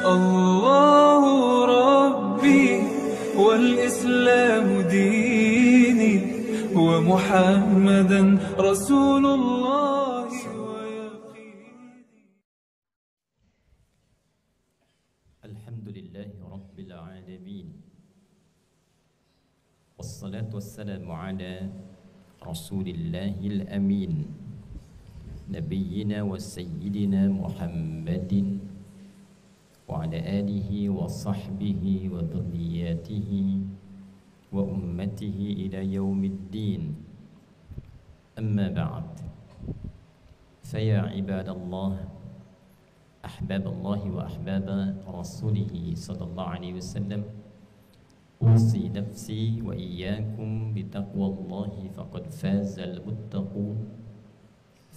الله ربي والإسلام ديني ومحمدا رسول الله ويقيني. الحمد لله رب العالمين والصلاة والسلام على رسول الله الأمين نبينا وسيدنا محمد وعلى آله وصحبه وذرياته وأمته إلى يوم الدين. أما بعد، فيا عباد الله أحباب الله وأحباب رسوله صلى الله عليه وسلم، أوصي نفسي وإياكم بتقوى الله فقد فاز المتقون،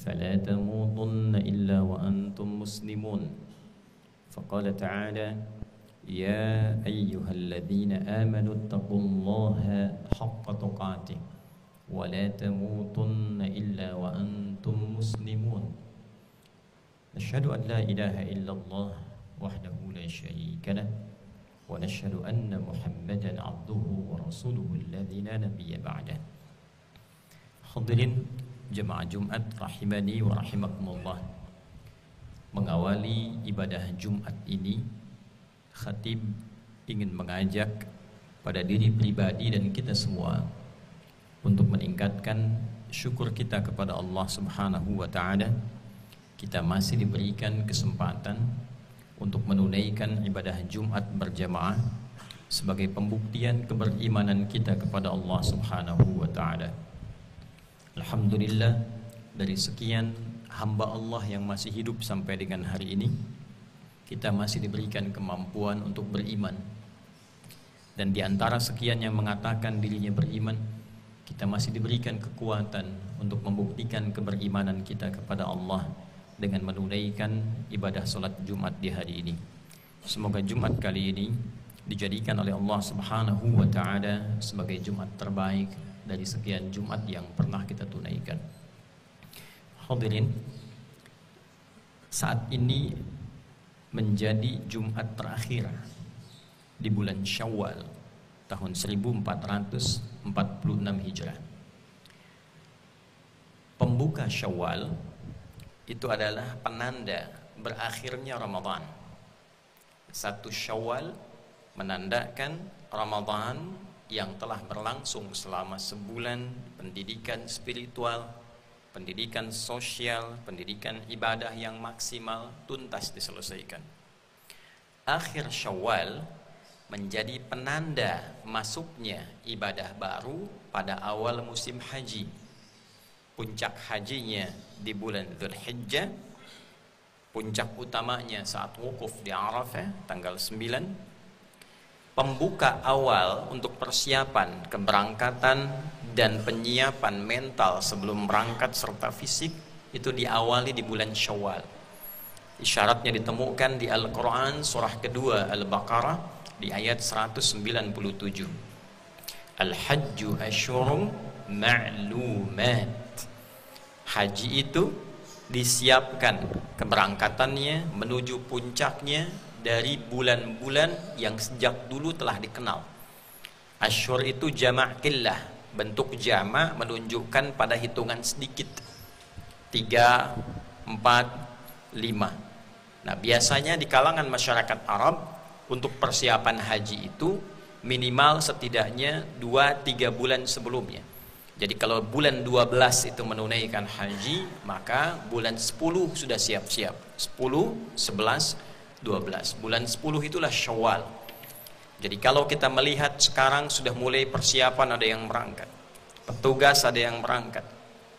فلا تموتن إلا وأنتم مسلمون. فقال تعالى: يا أيها الذين آمنوا اتقوا الله حق تقاته ولا تموتن إلا وأنتم مسلمون. نشهد أن لا إله إلا الله وحده لا شريك له، ونشهد أن محمدا عبده ورسوله الذي لا نبي بعده. Hadirin jemaah Jumat rahimani wa rahimakumullah. Mengawali ibadah Jumat ini, khatib ingin mengajak pada diri pribadi dan kita semua untuk meningkatkan syukur kita kepada Allah Subhanahu wa taala. Kita masih diberikan kesempatan untuk menunaikan ibadah Jumat berjamaah sebagai pembuktian keberimanan kita kepada Allah Subhanahu wa taala. Alhamdulillah, dari sekian hamba Allah yang masih hidup sampai dengan hari ini, kita masih diberikan kemampuan untuk beriman. Dan di antara sekian yang mengatakan dirinya beriman, kita masih diberikan kekuatan untuk membuktikan keberimanan kita kepada Allah dengan menunaikan ibadah salat Jumat di hari ini. Semoga Jumat kali ini dijadikan oleh Allah Subhanahu wa taala sebagai Jumat terbaik dari sekian Jumat yang pernah kita tunaikan. Hadirin, saat ini menjadi Jumat terakhir di bulan Syawal tahun 1446 Hijrah. Pembuka Syawal itu adalah penanda berakhirnya Ramadan. 1 Syawal menandakan Ramadan yang telah berlangsung selama sebulan, pendidikan spiritual, pendidikan sosial, pendidikan ibadah yang maksimal tuntas diselesaikan. Akhir Syawal menjadi penanda masuknya ibadah baru pada awal musim haji. Puncak hajinya di bulan Dzulhijjah, puncak utamanya saat wukuf di Arafah tanggal 9. Pembuka awal untuk persiapan keberangkatan dan penyiapan mental sebelum berangkat serta fisik itu diawali di bulan Syawal. Isyaratnya ditemukan di Al-Quran surah kedua Al-Baqarah di ayat 197. Al-Hajju asyurum ma'lumat. Haji itu disiapkan keberangkatannya menuju puncaknya dari bulan-bulan yang sejak dulu telah dikenal. Asyur itu jamak qillah, bentuk jamak menunjukkan pada hitungan sedikit, 3, 4, 5. Nah, biasanya di kalangan masyarakat Arab untuk persiapan haji itu minimal setidaknya 2-3 bulan sebelumnya. Jadi kalau bulan 12 itu menunaikan haji, maka bulan 10 sudah siap-siap. 10, 11, 12. Bulan 10 itulah Syawal. Jadi kalau kita melihat sekarang sudah mulai persiapan, ada yang berangkat, petugas ada yang berangkat,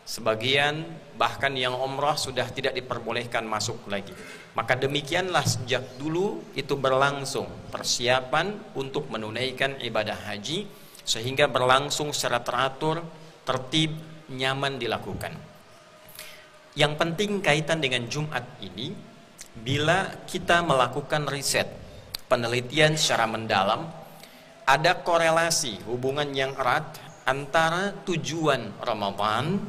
sebagian bahkan yang umrah sudah tidak diperbolehkan masuk lagi. Maka demikianlah sejak dulu itu berlangsung persiapan untuk menunaikan ibadah haji, sehingga berlangsung secara teratur, tertib, nyaman dilakukan. Yang penting kaitan dengan Jumat ini, bila kita melakukan riset, penelitian secara mendalam, ada korelasi hubungan yang erat antara tujuan Ramadan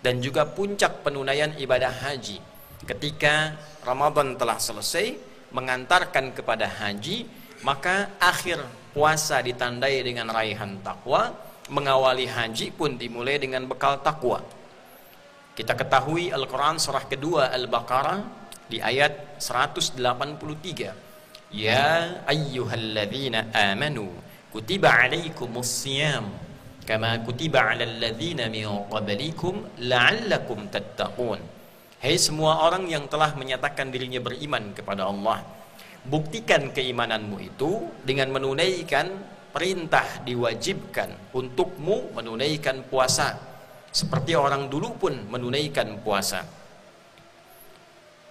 dan juga puncak penunaian ibadah haji. Ketika Ramadan telah selesai, mengantarkan kepada haji, maka akhir puasa ditandai dengan raihan takwa, mengawali haji pun dimulai dengan bekal takwa. Kita ketahui Al-Quran surah kedua Al-Baqarah di ayat 183. Ya ayyuhalladzina amanu kutiba alaikumus siyam kama kutiba alal ladzina min qablikum la'allakum tattaqun. Hai semua orang yang telah menyatakan dirinya beriman kepada Allah, buktikan keimananmu itu dengan menunaikan perintah diwajibkan untukmu menunaikan puasa seperti orang dulu pun menunaikan puasa.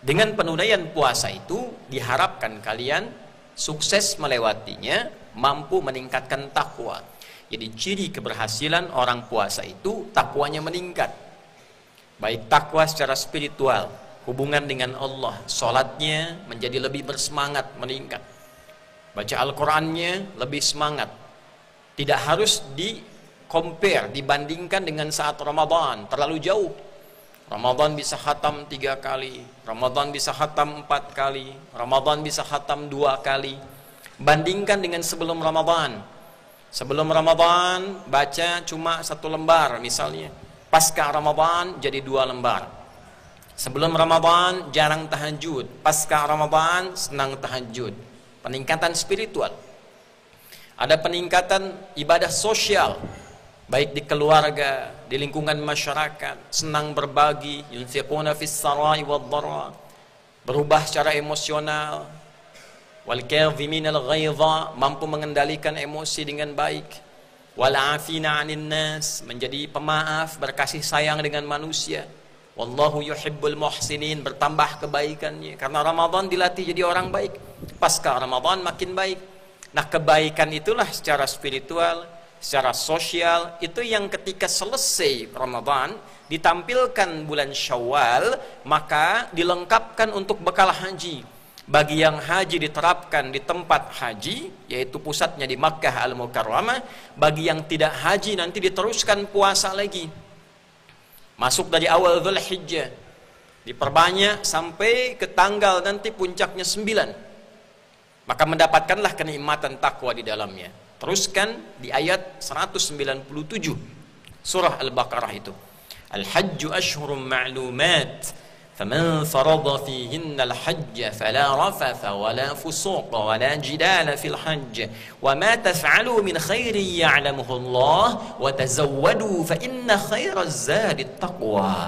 Dengan penunaian puasa itu diharapkan kalian sukses melewatinya, mampu meningkatkan takwa. Jadi ciri keberhasilan orang puasa itu takwanya meningkat. Baik takwa secara spiritual, hubungan dengan Allah, sholatnya menjadi lebih bersemangat, meningkat. Baca Al-Qurannya lebih semangat. Tidak harus di-compare, dibandingkan dengan saat Ramadan, terlalu jauh. Ramadan bisa khatam 3 kali, Ramadan bisa khatam 4 kali, Ramadan bisa khatam 2 kali. Bandingkan dengan sebelum Ramadan. Sebelum Ramadan baca cuma 1 lembar misalnya. Pasca Ramadan jadi 2 lembar. Sebelum Ramadan jarang tahajud, pasca Ramadan senang tahajud. Peningkatan spiritual. Ada peningkatan ibadah sosial, baik di keluarga, di lingkungan masyarakat, senang berbagi, yunfiquna fis sarai wad dharra, berubah secara emosional, wal kadhiminal ghaidha, mampu mengendalikan emosi dengan baik, wal afina 'anil nas, menjadi pemaaf, berkasih sayang dengan manusia. Wallahu yuhibbul muhsinin, bertambah kebaikannya karena Ramadan dilatih jadi orang baik. Pasca Ramadan makin baik. Nah, kebaikan itulah secara spiritual, secara sosial, itu yang ketika selesai Ramadan ditampilkan bulan Syawal, maka dilengkapkan untuk bekal haji. Bagi yang haji diterapkan di tempat haji, yaitu pusatnya di Makkah Al-Mukarramah. Bagi yang tidak haji nanti diteruskan puasa lagi. Masuk dari awal Dzulhijjah, diperbanyak sampai ke tanggal nanti puncaknya 9. Maka mendapatkanlah kenikmatan takwa di dalamnya. Teruskan di ayat 197 surah Al-Baqarah itu. Al-Hajju ashhurum ma'lumat. فمن فرض فيهن الحج فلا رفث ولا فسوق ولا جدال في الحج وما تفعلوا من خير يعلمه الله وتزودوا فإن خير الزاد التقوى.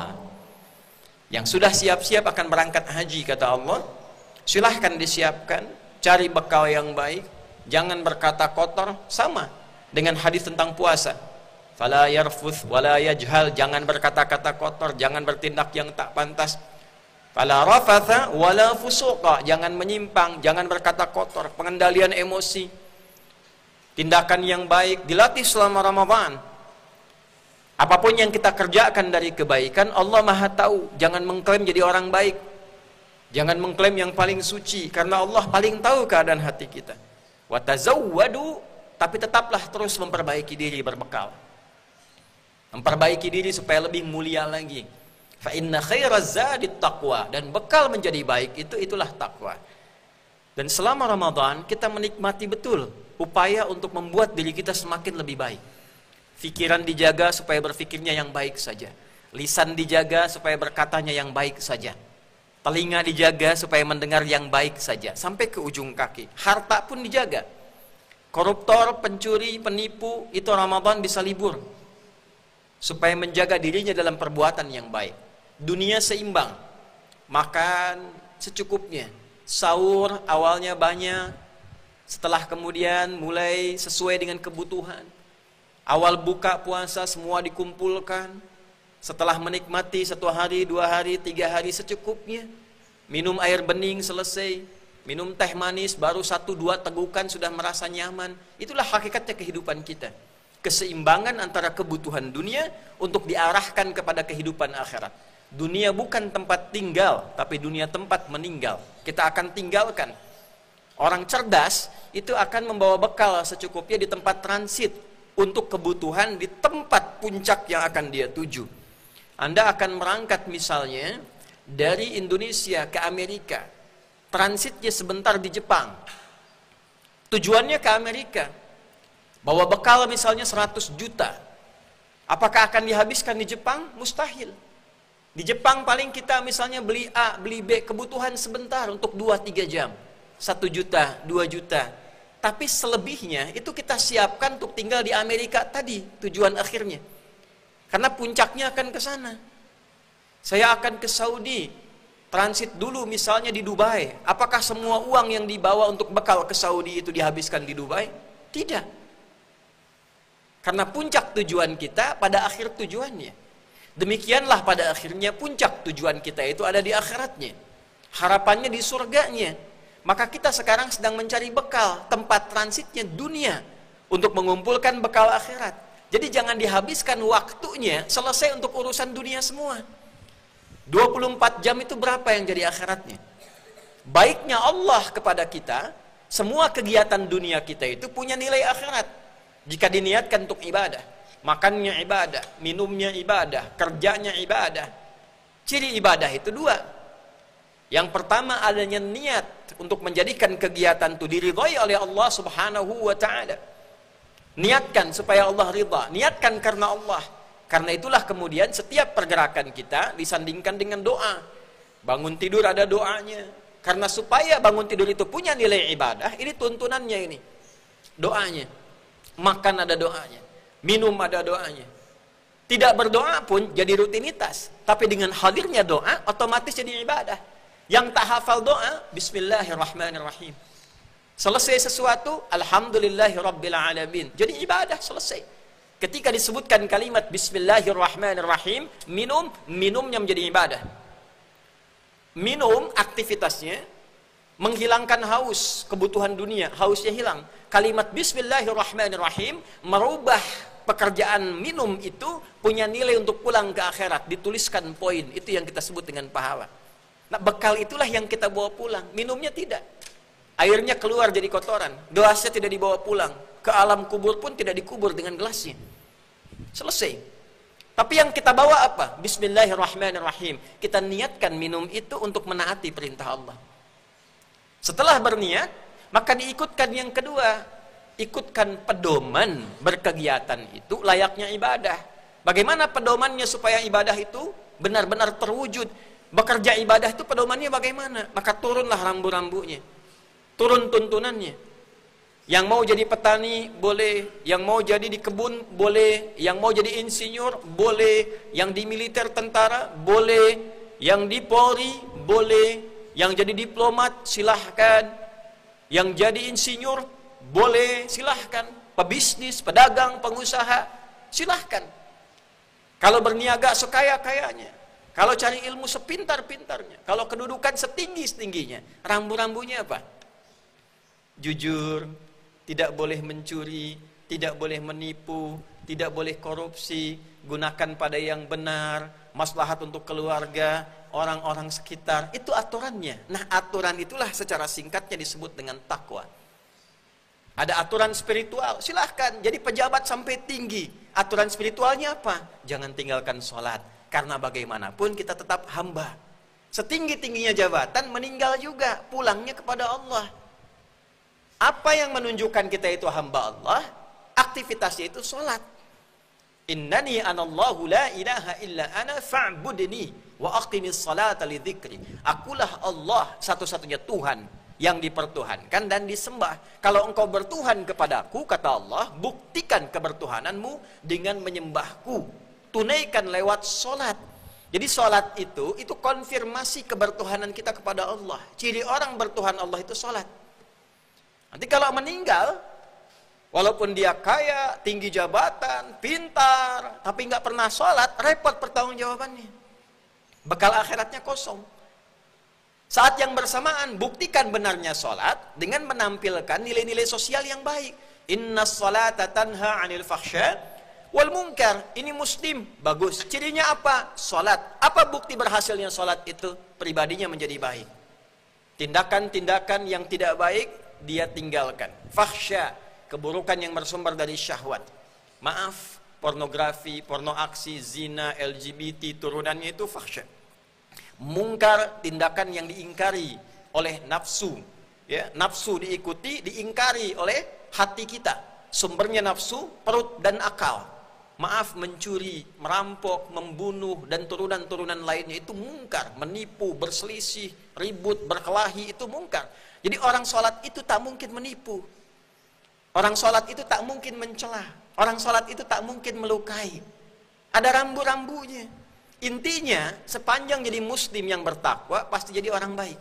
Yang sudah siap-siap akan berangkat haji, kata Allah, silahkan disiapkan, cari bekal yang baik, jangan berkata kotor, sama dengan hadis tentang puasa. Fala yarfuth wala yajhal, jangan berkata-kata kotor, jangan bertindak yang tak pantas. Fala rafatha wala fusuqa, jangan menyimpang, jangan berkata kotor, pengendalian emosi. Tindakan yang baik dilatih selama Ramadan. Apapun yang kita kerjakan dari kebaikan, Allah Maha tahu. Jangan mengklaim jadi orang baik. Jangan mengklaim yang paling suci, karena Allah paling tahu keadaan hati kita. Wa tazawwadu, tapi tetaplah terus memperbaiki diri, berbekal. Memperbaiki diri supaya lebih mulia lagi. Fa inna khairaz zadit taqwa, dan bekal menjadi baik itulah takwa. Dan selama Ramadan kita menikmati betul upaya untuk membuat diri kita semakin lebih baik. Pikiran dijaga supaya berfikirnya yang baik saja. Lisan dijaga supaya berkatanya yang baik saja. Telinga dijaga supaya mendengar yang baik saja, sampai ke ujung kaki. Harta pun dijaga. Koruptor, pencuri, penipu, itu Ramadan bisa libur supaya menjaga dirinya dalam perbuatan yang baik. Dunia seimbang, makan secukupnya, sahur awalnya banyak, setelah kemudian mulai sesuai dengan kebutuhan. Awal buka puasa semua dikumpulkan, setelah menikmati 1 hari, 2 hari, 3 hari secukupnya. Minum air bening selesai, minum teh manis baru 1-2 tegukan sudah merasa nyaman. Itulah hakikatnya kehidupan kita. Keseimbangan antara kebutuhan dunia untuk diarahkan kepada kehidupan akhirat. Dunia bukan tempat tinggal, tapi dunia tempat meninggal. Kita akan tinggalkan. Orang cerdas itu akan membawa bekal secukupnya di tempat transit untuk kebutuhan di tempat puncak yang akan dia tuju. Anda akan berangkat misalnya dari Indonesia ke Amerika. transitnya sebentar di Jepang. Tujuannya ke Amerika. Bawa bekal misalnya 100 juta. Apakah akan dihabiskan di Jepang? Mustahil. Di Jepang paling kita misalnya beli A, beli B, kebutuhan sebentar untuk 2-3 jam. 1 juta, 2 juta. Tapi selebihnya itu kita siapkan untuk tinggal di Amerika tadi, tujuan akhirnya. Karena puncaknya akan ke sana. Saya akan ke Saudi, transit dulu misalnya di Dubai. Apakah semua uang yang dibawa untuk bekal ke Saudi itu dihabiskan di Dubai? Tidak. Karena puncak tujuan kita pada akhir tujuannya. Demikianlah pada akhirnya puncak tujuan kita itu ada di akhiratnya. Harapannya di surganya. Maka kita sekarang sedang mencari bekal, tempat transitnya dunia untuk mengumpulkan bekal akhirat. Jadi jangan dihabiskan waktunya selesai untuk urusan dunia semua. 24 jam itu berapa yang jadi akhiratnya? Baiknya Allah kepada kita, semua kegiatan dunia kita itu punya nilai akhirat. Jika diniatkan untuk ibadah. Makannya ibadah, minumnya ibadah, kerjanya ibadah. Ciri ibadah itu 2. Yang pertama adanya niat untuk menjadikan kegiatan itu diridhai oleh Allah Subhanahu wa taala. Niatkan supaya Allah ridha, niatkan karena Allah. Karena itulah kemudian setiap pergerakan kita disandingkan dengan doa. Bangun tidur ada doanya. Karena supaya bangun tidur itu punya nilai ibadah, ini tuntunannya ini. Doanya. Makan ada doanya. Minum ada doanya. Tidak berdoa pun jadi rutinitas. Tapi dengan hadirnya doa, otomatis jadi ibadah. Yang tak hafal doa, bismillahirrahmanirrahim. Selesai sesuatu, alhamdulillahirrabbilalamin. Jadi ibadah selesai. Ketika disebutkan kalimat bismillahirrahmanirrahim, minumnya menjadi ibadah. Minum aktivitasnya, menghilangkan haus, kebutuhan dunia, hausnya hilang. Kalimat bismillahirrahmanirrahim merubah pekerjaan minum itu punya nilai untuk pulang ke akhirat, dituliskan poin, itu yang kita sebut dengan pahala. Nah, bekal itulah yang kita bawa pulang, minumnya tidak. Airnya keluar jadi kotoran, gelasnya tidak dibawa pulang, ke alam kubur pun tidak dikubur dengan gelasnya. Selesai. Tapi yang kita bawa apa? Bismillahirrahmanirrahim. Kita niatkan minum itu untuk menaati perintah Allah. Setelah berniat, maka diikutkan yang kedua. Ikutkan pedoman berkegiatan itu layaknya ibadah. Bagaimana pedomannya supaya ibadah itu benar-benar terwujud? Bekerja ibadah itu pedomannya bagaimana? Maka turunlah rambu-rambunya. Turun tuntunannya. Yang mau jadi petani boleh, yang mau jadi di kebun boleh, yang mau jadi insinyur boleh, yang di militer tentara boleh, yang di Polri boleh, yang jadi diplomat silahkan, yang jadi insinyur boleh, silahkan. Pebisnis, pedagang, pengusaha, silahkan. Kalau berniaga sekaya-kayanya, kalau cari ilmu sepintar-pintarnya, kalau kedudukan setinggi-tingginya, rambu-rambunya apa? Jujur, tidak boleh mencuri, tidak boleh menipu, tidak boleh korupsi, gunakan pada yang benar, maslahat untuk keluarga, orang-orang sekitar, itu aturannya. Nah, aturan itulah secara singkatnya disebut dengan takwa. Ada aturan spiritual, silahkan jadi pejabat sampai tinggi. Aturan spiritualnya apa? Jangan tinggalkan sholat. Karena bagaimanapun kita tetap hamba. Setinggi-tingginya jabatan, meninggal juga, pulangnya kepada Allah. Apa yang menunjukkan kita itu hamba Allah? Aktivitasnya itu sholat. Innani anallahu la ilaha illa ana fa'budni wa aqimis salata li dzikri. Akulah Allah, satu-satunya Tuhan yang dipertuhankan dan disembah. Kalau engkau bertuhan kepadaku, kata Allah, buktikan kebertuhananmu dengan menyembahku. Tunaikan lewat sholat. Jadi sholat itu konfirmasi kebertuhanan kita kepada Allah. Ciri orang bertuhan Allah itu sholat. Nanti kalau meninggal, walaupun dia kaya, tinggi jabatan, pintar, tapi nggak pernah sholat, repot pertanggungjawabannya. Bekal akhiratnya kosong. Saat yang bersamaan, buktikan benarnya sholat dengan menampilkan nilai-nilai sosial yang baik. Inna sholata tanha anil fahsya wal munkar. Ini muslim, bagus. Cirinya apa? Sholat. Apa bukti berhasilnya sholat itu? Pribadinya menjadi baik. Tindakan-tindakan yang tidak baik, dia tinggalkan. Fahsya, keburukan yang bersumber dari syahwat. Maaf, pornografi, porno aksi, zina, LGBT, turunannya itu fahsya. Mungkar, tindakan yang diingkari, oleh nafsu. Ya, nafsu diikuti, diingkari oleh hati kita. Sumbernya nafsu, perut dan akal. Maaf, mencuri, merampok, membunuh, dan turunan-turunan lainnya itu mungkar. Menipu, berselisih, ribut, berkelahi, itu mungkar. Jadi orang sholat itu tak mungkin menipu. Orang sholat itu tak mungkin mencela. Orang sholat itu tak mungkin melukai. Ada rambu-rambunya. Intinya, sepanjang jadi muslim yang bertakwa, pasti jadi orang baik.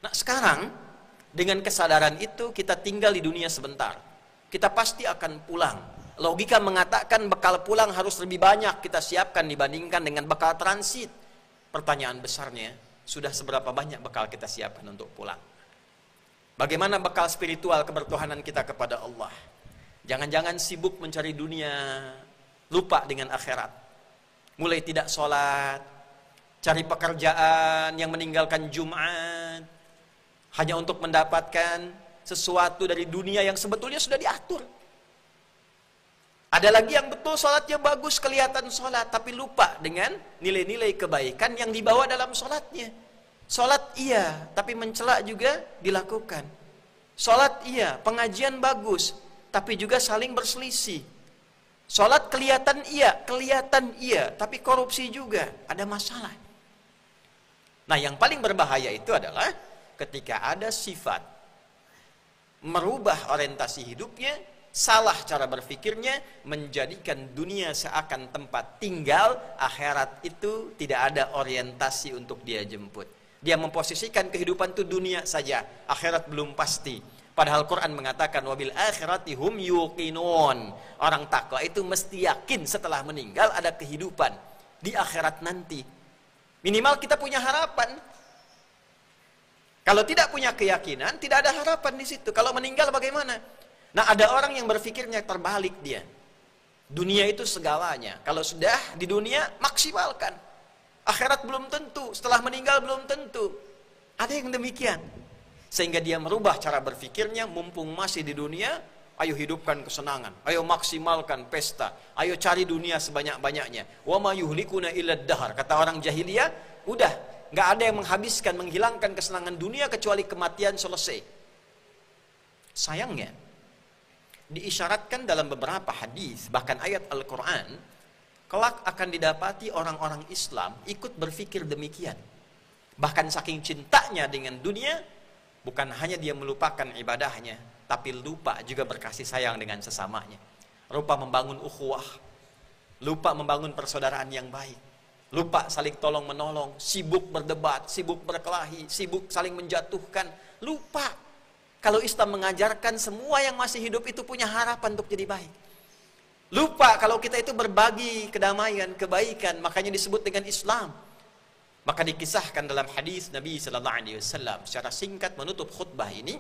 Nah sekarang, dengan kesadaran itu, kita tinggal di dunia sebentar. Kita pasti akan pulang. Logika mengatakan bekal pulang harus lebih banyak kita siapkan dibandingkan dengan bekal transit. Pertanyaan besarnya, sudah seberapa banyak bekal kita siapkan untuk pulang? Bagaimana bekal spiritual kebertuhanan kita kepada Allah? Jangan-jangan sibuk mencari dunia, lupa dengan akhirat. Mulai tidak sholat, cari pekerjaan yang meninggalkan Jumat, hanya untuk mendapatkan sesuatu dari dunia yang sebetulnya sudah diatur. Ada lagi yang betul sholatnya bagus, kelihatan sholat, tapi lupa dengan nilai-nilai kebaikan yang dibawa dalam sholatnya. Sholat iya, tapi mencela juga dilakukan. Sholat iya, pengajian bagus, tapi juga saling berselisih. Sholat kelihatan iya, tapi korupsi juga, ada masalah. Nah yang paling berbahaya itu adalah ketika ada sifat merubah orientasi hidupnya, salah cara berpikirnya, menjadikan dunia seakan tempat tinggal, akhirat itu tidak ada orientasi untuk dia jemput. Dia memposisikan kehidupan itu dunia saja, akhirat belum pasti. Padahal Quran mengatakan wabil akhirati hum yuqinun. Orang takwa itu mesti yakin setelah meninggal ada kehidupan di akhirat nanti. Minimal kita punya harapan. Kalau tidak punya keyakinan, tidak ada harapan di situ. Kalau meninggal bagaimana? Nah ada orang yang berpikirnya terbalik dia. Dunia itu segalanya. Kalau sudah di dunia, maksimalkan. Akhirat belum tentu, setelah meninggal belum tentu. Ada yang demikian. Sehingga dia merubah cara berpikirnya, mumpung masih di dunia, ayo hidupkan kesenangan, ayo maksimalkan pesta, ayo cari dunia sebanyak-banyaknya. Wa ma yuhlikuna illa dahar. Kata orang jahiliyah, udah, nggak ada yang menghabiskan, menghilangkan kesenangan dunia kecuali kematian selesai. Sayangnya, diisyaratkan dalam beberapa hadis, bahkan ayat Al-Quran, kelak akan didapati orang-orang Islam ikut berpikir demikian. Bahkan saking cintanya dengan dunia, bukan hanya dia melupakan ibadahnya, tapi lupa juga berkasih sayang dengan sesamanya. Lupa membangun ukhuwah, lupa membangun persaudaraan yang baik, lupa saling tolong menolong, sibuk berdebat, sibuk berkelahi, sibuk saling menjatuhkan, lupa. Kalau Islam mengajarkan semua yang masih hidup itu punya harapan untuk jadi baik. Lupa kalau kita itu berbagi kedamaian, kebaikan, makanya disebut dengan Islam. Maka dikisahkan dalam hadis Nabi sallallahu alaihi wasallam secara singkat menutup khutbah ini,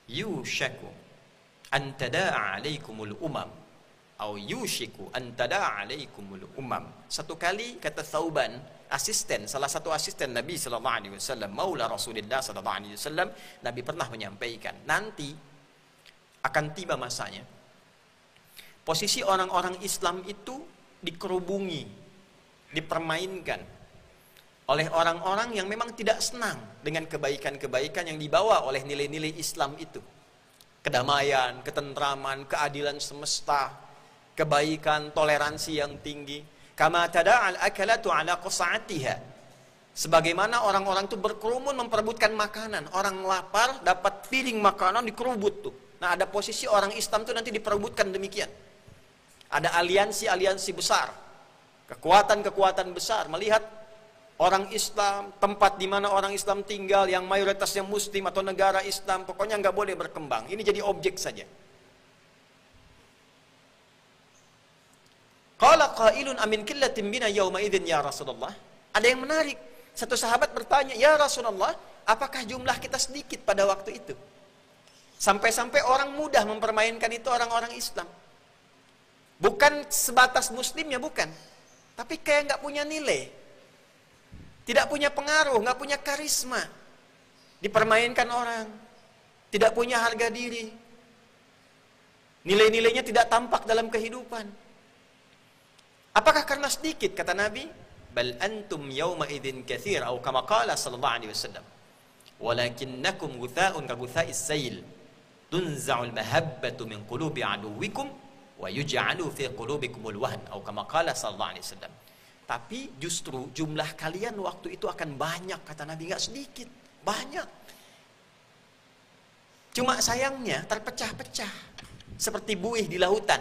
yushaku an tada'a 'alaikumul umam atau yushiku an tada'a 'alaikumul umam. Satu kali kata Thauban, asisten, salah satu asisten Nabi sallallahu alaihi wasallam, maula Rasulullah sallallahu alaihi wasallam, Nabi pernah menyampaikan, nanti akan tiba masanya posisi orang-orang Islam itu dikerubungi, dipermainkan oleh orang-orang yang memang tidak senang dengan kebaikan-kebaikan yang dibawa oleh nilai-nilai Islam itu. Kedamaian, ketentraman, keadilan semesta, kebaikan, toleransi yang tinggi. Kama tada'al akalatu ala qasa'atiha. Sebagaimana orang-orang itu berkerumun memperebutkan makanan. Orang lapar dapat piring makanan dikerubut tuh. Nah ada posisi orang Islam itu nanti diperebutkan demikian. Ada aliansi-aliansi besar, kekuatan-kekuatan besar melihat orang Islam, tempat di mana orang Islam tinggal yang mayoritasnya Muslim atau negara Islam, pokoknya nggak boleh berkembang. Ini jadi objek saja. Qala qailun amin qillatin bina yauma idzin ya Rasulullah. Ada yang menarik. Satu sahabat bertanya, "Ya Rasulullah, apakah jumlah kita sedikit pada waktu itu?" Sampai-sampai orang mudah mempermainkan itu orang-orang Islam. Bukan sebatas muslimnya, bukan. Tapi kayak nggak punya nilai. Tidak punya pengaruh, nggak punya karisma. Dipermainkan orang. Tidak punya harga diri. Nilai-nilainya tidak tampak dalam kehidupan. Apakah karena sedikit? Kata Nabi, bal antum yawma idzin katsir atau kama qala sallallahu alaihi wasallam. walakinnakum gutha'un ka gutha'is sail tunza'ul mahabbatu min qulubi aduwikum wa yuj'alu fi qulubikumul wahn atau kama qala sallallahu alaihi wasallam. Tapi justru jumlah kalian waktu itu akan banyak, kata Nabi, enggak sedikit, banyak. Cuma sayangnya terpecah-pecah seperti buih di lautan.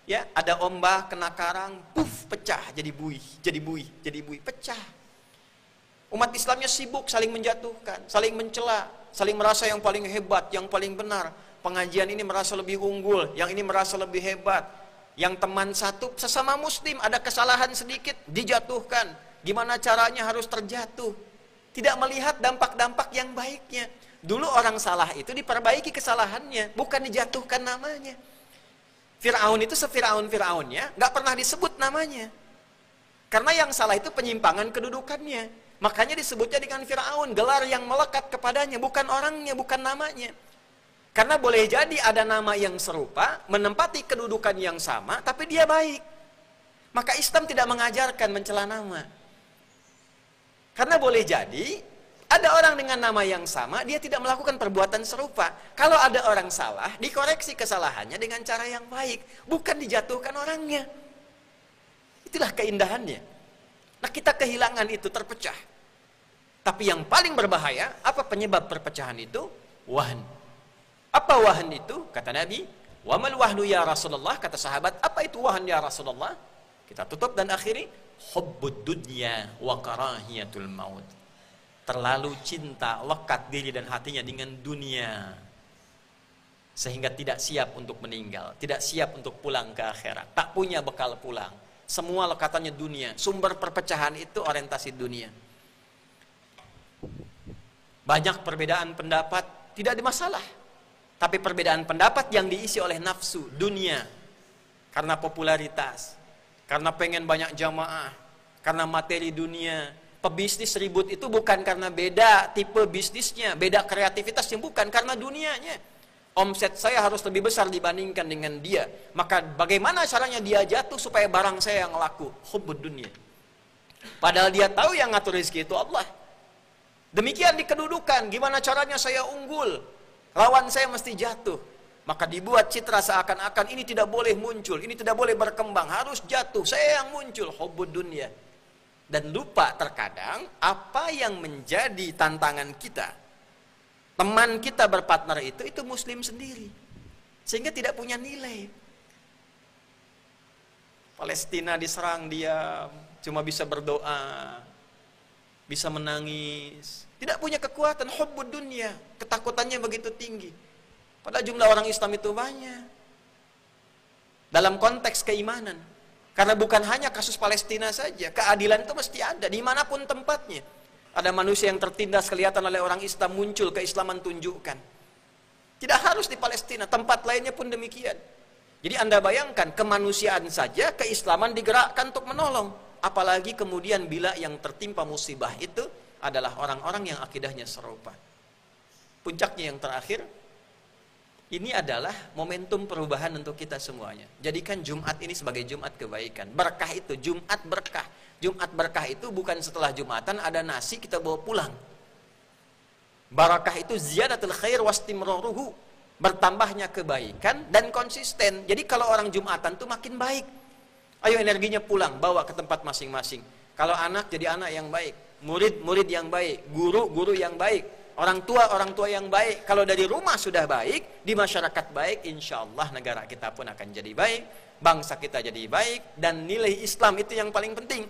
Ya, ada ombak kena karang, puf, pecah jadi buih, jadi buih, jadi buih, pecah. Umat Islamnya sibuk saling menjatuhkan, saling mencela, saling merasa yang paling hebat, yang paling benar. Pengajian ini merasa lebih unggul, yang ini merasa lebih hebat. Yang teman satu sesama muslim ada kesalahan sedikit dijatuhkan. Gimana caranya harus terjatuh? Tidak melihat dampak-dampak yang baiknya. Dulu orang salah itu diperbaiki kesalahannya, bukan dijatuhkan namanya. Fir'aun itu se-Fir'aun-Fir'aunnya nggak pernah disebut namanya. Karena yang salah itu penyimpangan kedudukannya. Makanya disebutnya dengan Fir'aun, gelar yang melekat kepadanya, bukan orangnya, bukan namanya. Karena boleh jadi ada nama yang serupa, menempati kedudukan yang sama, tapi dia baik. Maka Islam tidak mengajarkan mencela nama. Karena boleh jadi, ada orang dengan nama yang sama, dia tidak melakukan perbuatan serupa. Kalau ada orang salah, dikoreksi kesalahannya dengan cara yang baik, bukan dijatuhkan orangnya. Itulah keindahannya. Nah, kita kehilangan itu, terpecah. Tapi yang paling berbahaya, apa penyebab perpecahan itu? Wahn. Apa wahn itu? Kata Nabi, wa mal wahnu ya Rasulullah. Kata sahabat, apa itu wahn ya Rasulullah? Kita tutup dan akhiri, hubbud dunya wa karahiyatul maut. Terlalu cinta, lekat diri dan hatinya dengan dunia, sehingga tidak siap untuk meninggal, tidak siap untuk pulang ke akhirat, tak punya bekal pulang. Semua lekatannya dunia. Sumber perpecahan itu orientasi dunia. Banyak perbedaan pendapat, tidak ada masalah. Tapi perbedaan pendapat yang diisi oleh nafsu, dunia. Karena popularitas, karena pengen banyak jamaah, karena materi dunia. Pebisnis ribut itu bukan karena beda tipe bisnisnya, beda kreativitasnya, bukan, karena dunianya. Omset saya harus lebih besar dibandingkan dengan dia. Maka bagaimana caranya dia jatuh supaya barang saya yang laku? Hubbud dunia. Padahal dia tahu yang ngatur rezeki itu Allah. Demikian di kedudukan, gimana caranya saya unggul? Lawan saya mesti jatuh. Maka dibuat citra seakan-akan ini tidak boleh muncul, ini tidak boleh berkembang, harus jatuh, saya yang muncul. Hubbud dunia. Dan lupa terkadang apa yang menjadi tantangan kita. Teman kita berpartner itu muslim sendiri. Sehingga tidak punya nilai. Palestina diserang, dia cuma bisa berdoa, bisa menangis, tidak punya kekuatan. Hubbud dunia, ketakutannya begitu tinggi. Padahal jumlah orang Islam itu banyak. Dalam konteks keimanan. Karena bukan hanya kasus Palestina saja, keadilan itu mesti ada dimanapun tempatnya. Ada manusia yang tertindas kelihatan oleh orang Islam, muncul keislaman, tunjukkan. Tidak harus di Palestina, tempat lainnya pun demikian. Jadi Anda bayangkan, kemanusiaan saja keislaman digerakkan untuk menolong. Apalagi kemudian bila yang tertimpa musibah itu adalah orang-orang yang akidahnya serupa. Puncaknya yang terakhir, ini adalah momentum perubahan untuk kita semuanya. Jadikan Jumat ini sebagai Jumat kebaikan. Berkah itu, Jumat berkah. Jumat berkah itu bukan setelah Jumatan ada nasi kita bawa pulang. Barakah itu ziyadatul khair wastimraruhu, bertambahnya kebaikan dan konsisten. Jadi kalau orang Jumatan tuh makin baik. Ayo energinya pulang, bawa ke tempat masing-masing. Kalau anak jadi anak yang baik, murid yang baik, guru yang baik, orang tua yang baik. Kalau dari rumah sudah baik, di masyarakat baik, insya Allah negara kita pun akan jadi baik, bangsa kita jadi baik, dan nilai Islam itu yang paling penting.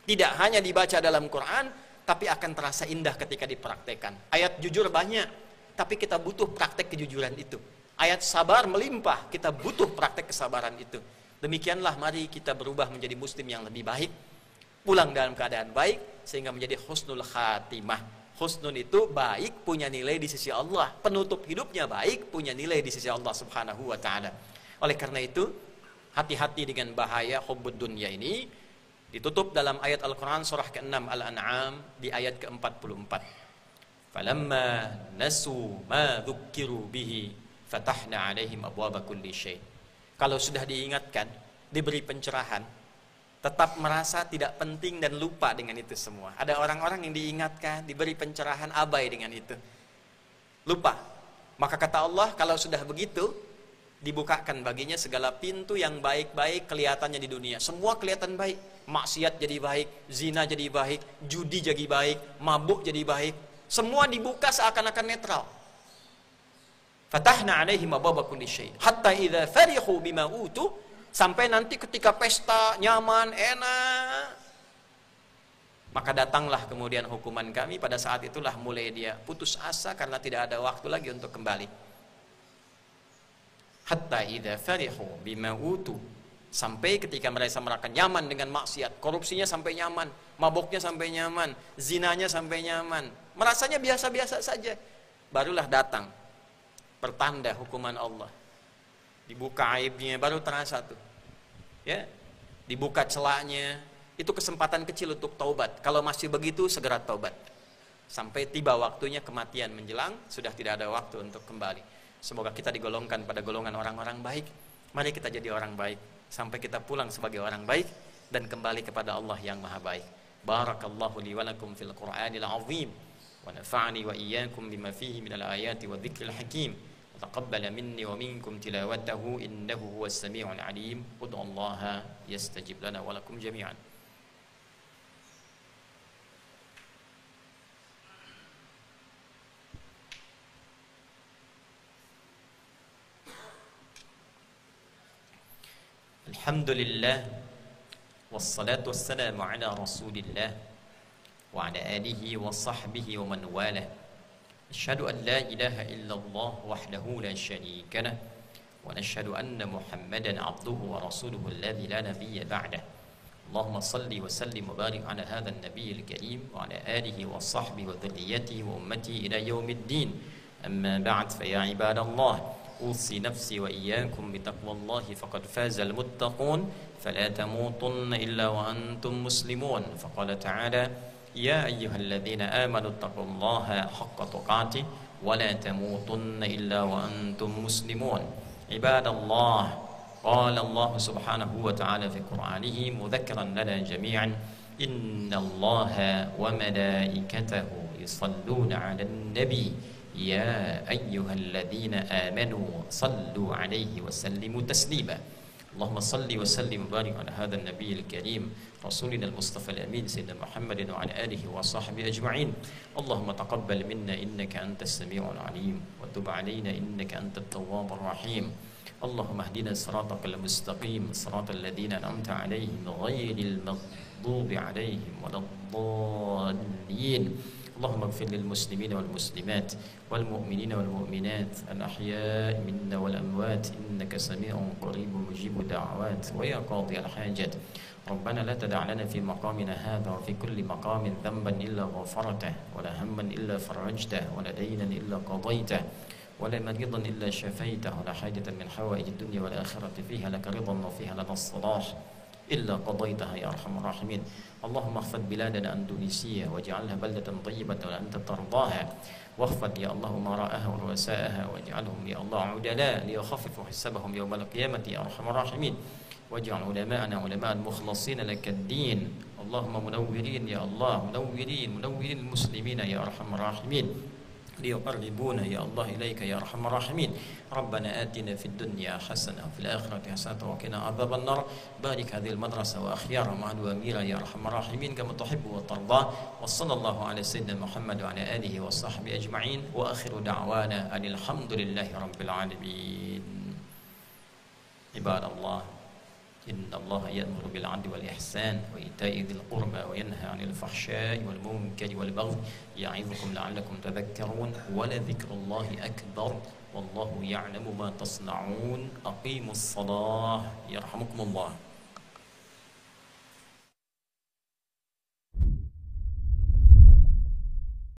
Tidak hanya dibaca dalam Quran, tapi akan terasa indah ketika dipraktekkan. Ayat jujur banyak, tapi kita butuh praktek kejujuran itu. Ayat sabar melimpah, kita butuh praktek kesabaran itu. Demikianlah mari kita berubah menjadi muslim yang lebih baik, pulang dalam keadaan baik, sehingga menjadi husnul khatimah. Husnun itu baik, punya nilai di sisi Allah. Penutup hidupnya baik, punya nilai di sisi Allah subhanahu wa ta'ala. Oleh karena itu, hati-hati dengan bahaya hubbud dunya ini. Ditutup dalam ayat Al-Quran surah ke-6 Al-An'am di ayat ke-44. Falamma nasu ma dzukkiru bihi fatahna alaihim abwaba kulli syai'. Kalau sudah diingatkan, diberi pencerahan, tetap merasa tidak penting dan lupa dengan itu semua. Ada orang-orang yang diingatkan, diberi pencerahan, abai dengan itu, lupa. Maka kata Allah, kalau sudah begitu, dibukakan baginya segala pintu yang baik-baik kelihatannya di dunia. Semua kelihatan baik. Maksiat jadi baik, zina jadi baik, judi jadi baik, mabuk jadi baik. Semua dibuka seakan-akan netral. Fatahna alaihim abwaaba kulli syai' hatta idza farihu bima utu, sampai nanti ketika pesta nyaman, enak, maka datanglah kemudian hukuman kami. Pada saat itulah mulai dia putus asa karena tidak ada waktu lagi untuk kembali. Hatta idza farihu bima utu, sampai ketika mereka merasa nyaman dengan maksiat, korupsinya sampai nyaman, maboknya sampai nyaman, zinanya sampai nyaman, merasanya biasa-biasa saja, barulah datang pertanda hukuman Allah. Dibuka aibnya, baru terasa tuh, ya, dibuka celahnya. Itu kesempatan kecil untuk taubat. Kalau masih begitu, segera taubat. Sampai tiba waktunya kematian menjelang, sudah tidak ada waktu untuk kembali. Semoga kita digolongkan pada golongan orang-orang baik. Mari kita jadi orang baik sampai kita pulang sebagai orang baik dan kembali kepada Allah yang Maha Baik. Barakallahu li wa lakum fil Qur'anil azim wa nafa'ani wa iyyakum bima fihi minal ayati wa dzikril hakim. Taqabbal minni wa minkum tilawatahu innahu huwas samiul alim. Ud'ullaha yastajib lana wa lakum jami'an. Alhamdulillah wassalatu wassalamu ala Rasulillah wa ala alihi wa sahbihi wa man walah. Asyhadu an la ilaha illallah wahdahu la syarika lah wa nashhadu anna Muhammadan abduhu wa rasuluhu alladzi la nabiyya ba'dah. Allahumma salli wa sallim wa barik ala hadzal nabiyil karim wa ala alihi wa sahbihi wa dhurriyyatihi wa ummatihi ila yaumiddin. Amma ba'd, fa ya ibadallah أوصي نفسي وإياكم بتقوى الله فقد فاز المتقون فلا تموتن إلا وأنتم مسلمون. فقال تعالى يا أيها الذين آمنوا اتقوا الله حق تقاته ولا تموتن إلا وأنتم مسلمون. عباد الله، قال الله سبحانه وتعالى في قرآنه مذكرا لنا جميعا إن الله وملائكته يصلون على النبي يا أيها الذين آمنوا صلوا عليه وسلموا تسليما. اللهم صل وسلم وبارك على هذا النبي الكريم رسولنا المصطفى الأمين سيدنا محمد وعلى آله وصحبه أجمعين. اللهم تقبل منا إنك أنت السميع العليم وتب علينا إنك أنت التواب الرحيم. اللهم اهدنا صراطك المستقيم صراط الذين أنعمت عليهم غير المغضوب عليهم ولا الضالين. اللهم اغفر للمسلمين والمسلمات والمؤمنين والمؤمنات الأحياء منا والأموات إنك سميع قريب مجيب الدعوات ويا قاضي الحاجات. ربنا لا تدع لنا في مقامنا هذا وفي كل مقام ذنبا إلا غفرته ولا هما إلا فرجته ولا دينا إلا قضيته ولا مريضا إلا شفيته ولا حاجة من حوائج الدنيا والآخرة فيها لك رضا وفيها لنا الصلاح إلا قضيتها يا أرحم الراحمين. اللهم اخفض بلادنا أندونيسيا واجعلها بلدة طيبة وأنت ترضاها، واخفض يا الله أمراءها ورؤساءها واجعلهم يا الله عدلاء ليخففوا حسابهم يوم القيامة يا أرحم الراحمين. واجعل علماءنا علماء المخلصين لك الدين. اللهم منورين يا الله، منورين المسلمين يا أرحم الراحمين ليقربونا يا الله إليك يا أرحم الراحمين. ربنا آتنا في الدنيا حسنة وفي الآخرة حسنة وقنا عذاب النار. بارك هذه المدرسة وأخيارها مع الأميرة يا أرحم الراحمين كما تحب وترضى. وصلى الله على سيدنا محمد وعلى آله وصحبه أجمعين وآخر دعوانا أن الحمد لله رب العالمين. عباد الله، إن الله يأمر بالعدل والإحسان وإيتاء ذي القربى وينهى عن الفحشاء والمنكر والبغي يعظكم لعلكم تذكرون ولذكر الله أكبر والله يعلم ما تصنعون. أقيموا الصلاة يرحمكم الله.